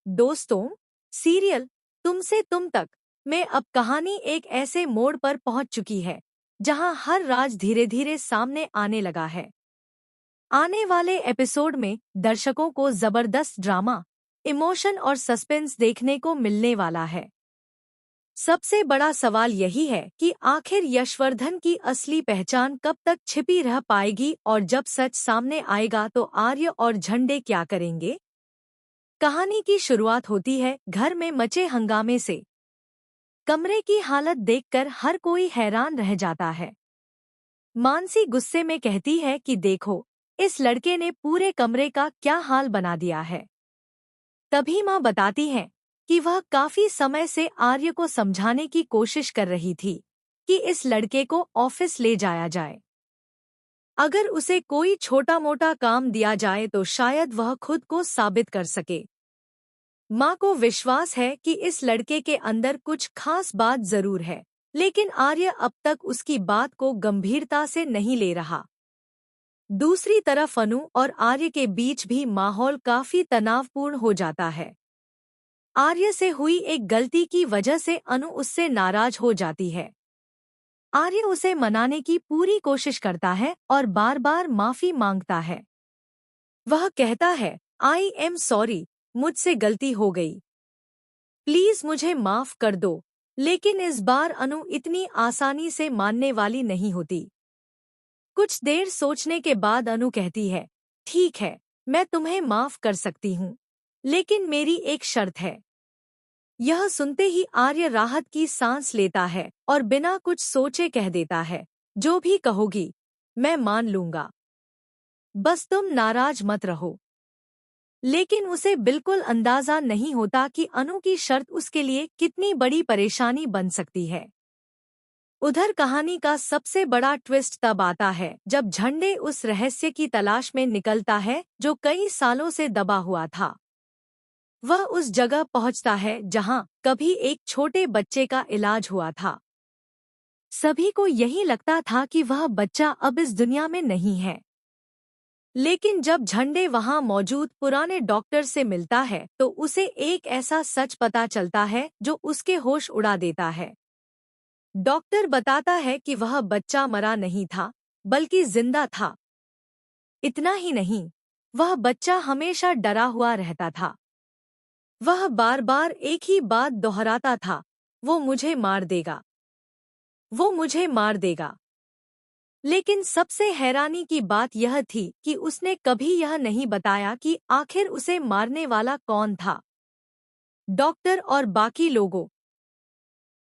दोस्तों, सीरियल तुम से तुम तक में अब कहानी एक ऐसे मोड़ पर पहुंच चुकी है जहां हर राज धीरे धीरे सामने आने लगा है। आने वाले एपिसोड में दर्शकों को जबरदस्त ड्रामा, इमोशन और सस्पेंस देखने को मिलने वाला है। सबसे बड़ा सवाल यही है कि आखिर यशवर्धन की असली पहचान कब तक छिपी रह पाएगी और जब सच सामने आएगा तो आर्य और झंडे क्या करेंगे। कहानी की शुरुआत होती है घर में मचे हंगामे से। कमरे की हालत देखकर हर कोई हैरान रह जाता है। मानसी गुस्से में कहती है कि देखो, इस लड़के ने पूरे कमरे का क्या हाल बना दिया है। तभी माँ बताती है कि वह काफी समय से आर्य को समझाने की कोशिश कर रही थी कि इस लड़के को ऑफिस ले जाया जाए। अगर उसे कोई छोटा मोटा काम दिया जाए तो शायद वह खुद को साबित कर सके। माँ को विश्वास है कि इस लड़के के अंदर कुछ खास बात जरूर है, लेकिन आर्य अब तक उसकी बात को गंभीरता से नहीं ले रहा। दूसरी तरफ अनु और आर्य के बीच भी माहौल काफी तनावपूर्ण हो जाता है। आर्य से हुई एक गलती की वजह से अनु उससे नाराज हो जाती है। आर्य उसे मनाने की पूरी कोशिश करता है और बार बार माफी मांगता है। वह कहता है, आई एम सॉरी, मुझसे गलती हो गई, प्लीज मुझे माफ कर दो। लेकिन इस बार अनु इतनी आसानी से मानने वाली नहीं होती। कुछ देर सोचने के बाद अनु कहती है, ठीक है, मैं तुम्हें माफ कर सकती हूँ, लेकिन मेरी एक शर्त है। यह सुनते ही आर्य राहत की सांस लेता है और बिना कुछ सोचे कह देता है, जो भी कहोगी मैं मान लूंगा, बस तुम नाराज मत रहो। लेकिन उसे बिल्कुल अंदाजा नहीं होता कि अनु की शर्त उसके लिए कितनी बड़ी परेशानी बन सकती है। उधर कहानी का सबसे बड़ा ट्विस्ट तब आता है जब झंडे उस रहस्य की तलाश में निकलता है जो कई सालों से दबा हुआ था। वह उस जगह पहुंचता है जहां कभी एक छोटे बच्चे का इलाज हुआ था। सभी को यही लगता था कि वह बच्चा अब इस दुनिया में नहीं है, लेकिन जब झंडे वहां मौजूद पुराने डॉक्टर से मिलता है तो उसे एक ऐसा सच पता चलता है जो उसके होश उड़ा देता है। डॉक्टर बताता है कि वह बच्चा मरा नहीं था, बल्कि जिंदा था। इतना ही नहीं, वह बच्चा हमेशा डरा हुआ रहता था। वह बार बार एक ही बात दोहराता था, वो मुझे मार देगा, वो मुझे मार देगा। लेकिन सबसे हैरानी की बात यह थी कि उसने कभी यह नहीं बताया कि आखिर उसे मारने वाला कौन था। डॉक्टर और बाकी लोगों